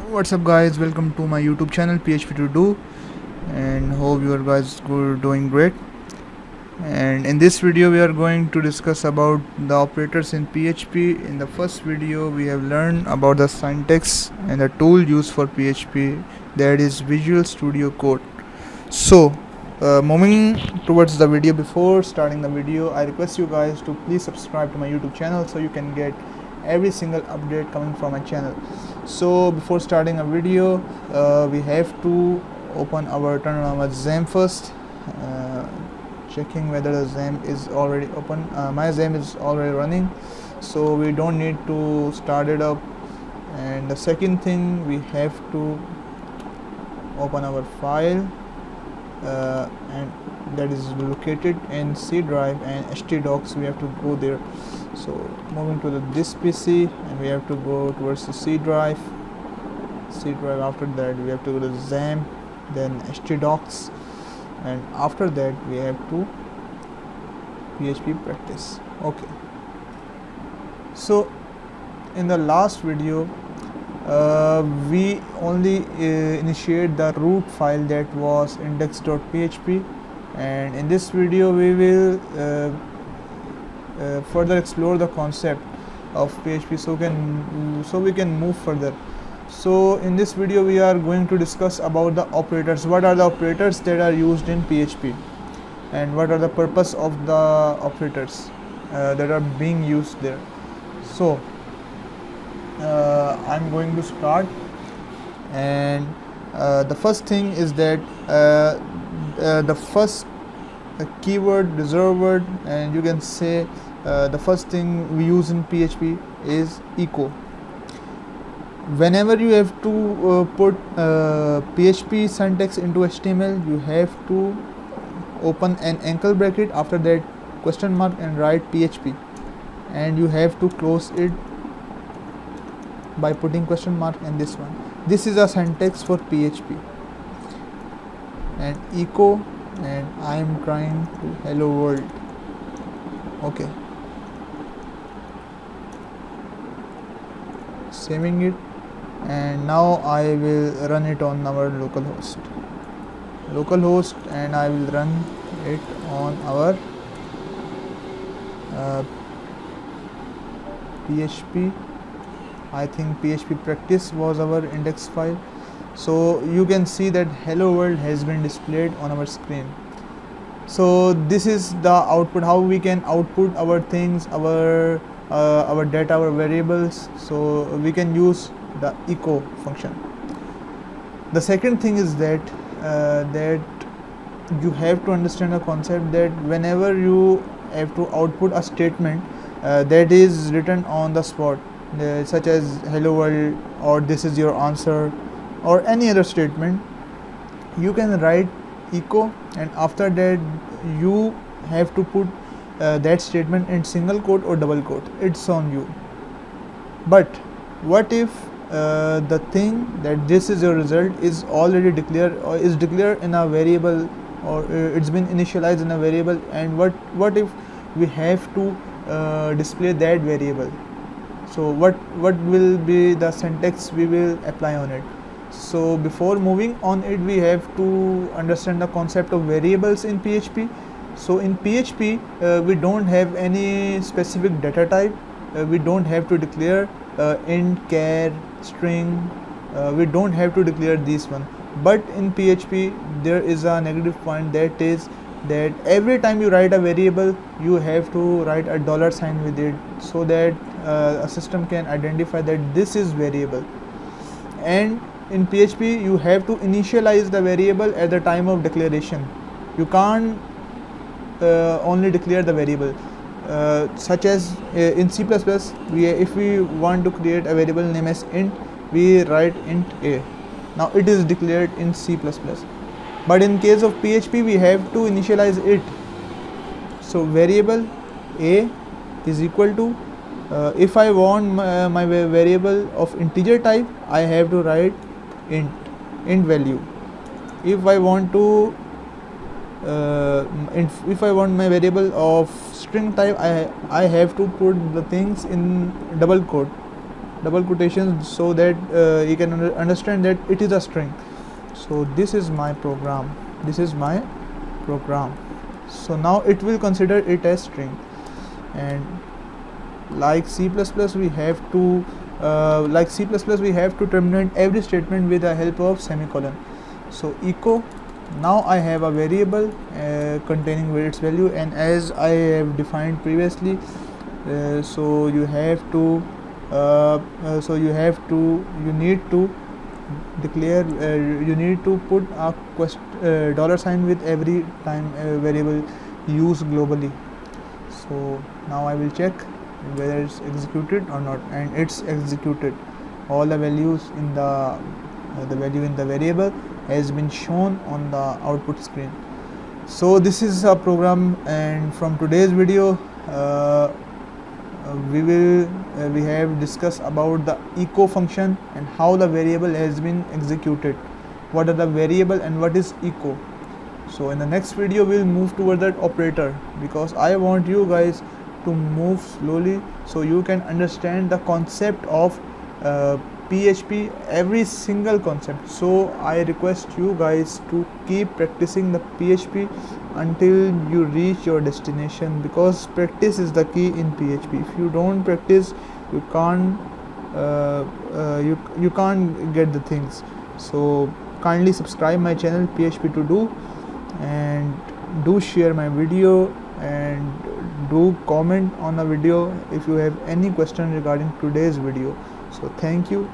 What's up guys, welcome to my YouTube channel PHP to do, and hope you guys are doing great. And in this video we are going to discuss about the operators in PHP. In the first video we have learned about the syntax and the tool used for PHP, that is Visual Studio Code. So moving towards the video, before starting the video I request you guys to please subscribe to my YouTube channel so you can get every single update coming from my channel. So before starting a video we have to turn on our XAMPP first, checking whether the XAMPP is already open. My XAMPP is already running, so we don't need to start it up. And the second thing, we have to open our file and that is located in C drive, and htdocs we have to go there. So moving to this PC, and we have to go towards the C drive. After that we have to go to XAMPP, then htdocs, and after that we have to PHP practice. Okay, so in the last video we only initiate the root file, that was index.php, and in this video we will further explore the concept of PHP so we can move further. So in this video we are going to discuss about the operators. What are the operators that are used in PHP, and what are the purpose of the operators that are being used there. So I'm going to start, and the first thing is that the first keyword, reserved word, and you can say the first thing we use in PHP is echo. Whenever you have to put PHP syntax into HTML, you have to open an angle bracket, after that question mark, and write PHP, and you have to close it by putting question mark and this one. This is a syntax for PHP. And echo, and I am trying to hello world. Okay, saving it, and now I will run it on our localhost, and I will run it on our PHP. I think PHP practice was our index file. So you can see that hello world has been displayed on our screen. So this is the output, how we can output our things, our data, our variables. So we can use the echo function. The second thing is that you have to understand the concept that whenever you have to output a statement that is written on the spot, such as hello world, or this is your answer, or any other statement, you can write echo, and after that you have to put that statement in single quote or double quote. It's on you. But what if the thing that this is your result is already declared, or is declared in a variable, or it's been initialized in a variable, and what if we have to display that variable? So what will be the syntax we will apply on it? So before moving on it, we have to understand the concept of variables in PHP. So in PHP we don't have any specific data type. We don't have to declare int, char, string. We don't have to declare this one. But in PHP there is a negative point, that is that every time you write a variable, you have to write a $sign with it, so that a system can identify that this is variable. And in PHP you have to initialize the variable at the time of declaration. You can't only declare the variable, such as in C++, if we want to create a variable name as int, we write int a. Now it is declared in C++, but in case of PHP we have to initialize it. So variable a is equal to, if I want my variable of integer type, I have to write int value. If I want to if I want my variable of string type, I have to put the things in double quote. double quotations so that you can understand that it is a string. So this is my program, so now it will consider it as string. And like C++, we have to terminate every statement with the help of semicolon. So echo, now I have a variable containing its value, and as I have defined previously, so you need to declare, you need to put a dollar sign with every time variable used globally. So now I will check whether it's executed or not, and it's executed. All the values in the value in the variable has been shown on the output screen. So this is a program, and from today's video we have discussed about the echo function and how the variable has been executed, what are the variable and what is echo. So in the next video we'll move toward that operator, because I want you guys to move slowly so you can understand the concept of PHP, every single concept. So I request you guys to keep practicing the PHP until you reach your destination, because practice is the key in PHP. If you don't practice, you can't you can't get the things. So kindly subscribe my channel PHP to do, and do share my video, and do comment on the video if you have any question regarding today's video. So thank you.